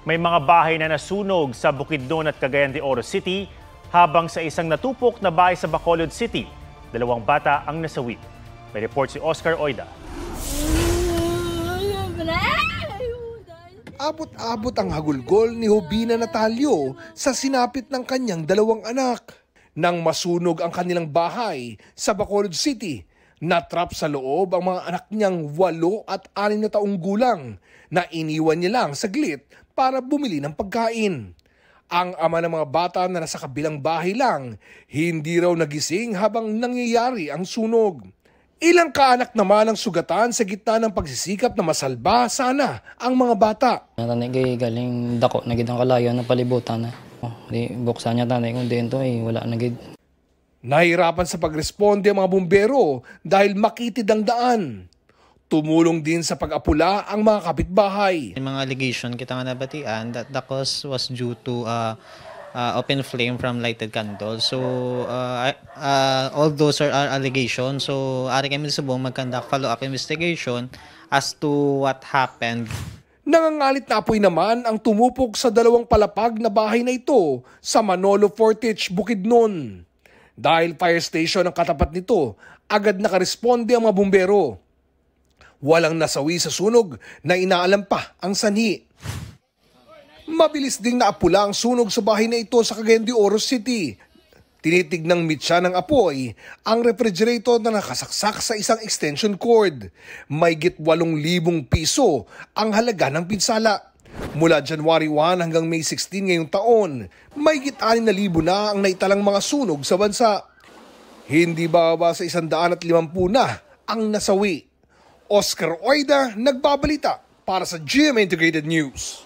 May mga bahay na nasunog sa Bukidnon at Cagayan de Oro City, habang sa isang natupok na bahay sa Bacolod City, 2 bata ang nasawi. May report si Oscar Oida. Abot-abot ang hagulgol ni Jovina Natalio sa sinapit ng kanyang 2 anak. Nang masunog ang kanilang bahay sa Bacolod City, natrap sa loob ang mga anak niyang 8 at 6 na taong gulang na iniwan niya lang saglit para bumili ng pagkain. Ang ama ng mga bata na nasa kabilang bahay lang, hindi raw nagising habang nangyayari ang sunog. Ilang kaanak naman ang sugatan sa gitna ng pagsisikap na masalba sana ang mga bata. Tanay kay galing dako na gid ang kalayo na palibutan na. Di buksan niya tanay kung dito wala na gid. Nahirapan sa pagresponde ang mga bumbero dahil makitid ang daan. Tumulong din sa pag-apula ang mga kapitbahay. May mga allegation kita nga nabatian that the cause was due to open flame from lighted candles. So all those are allegations. So ari kami subong mag-conduct follow-up investigation as to what happened. Nangangalit na apoy naman ang tumupok sa 2 palapag na bahay na ito sa Manolo Fortich, Bukidnon. Dahil fire station ang katapat nito, agad nakaresponde ang mga bumbero. Walang nasawi sa sunog na inaalam pa ang sanhi. Mabilis ding naapula ang sunog sa bahay na ito sa Cagayan de Oro City. Tinitignang mitsa ng apoy ang refrigerator na nakasaksak sa isang extension cord. Mahigit 8,000 piso ang halaga ng pinsala. Mula January 1 hanggang May 16 ngayong taon, mahigit 6,000 na ang naitalang mga sunog sa bansa. Hindi bababa sa 150 na ang nasawi. Oscar Oida, nagbabalita para sa GMA Integrated News.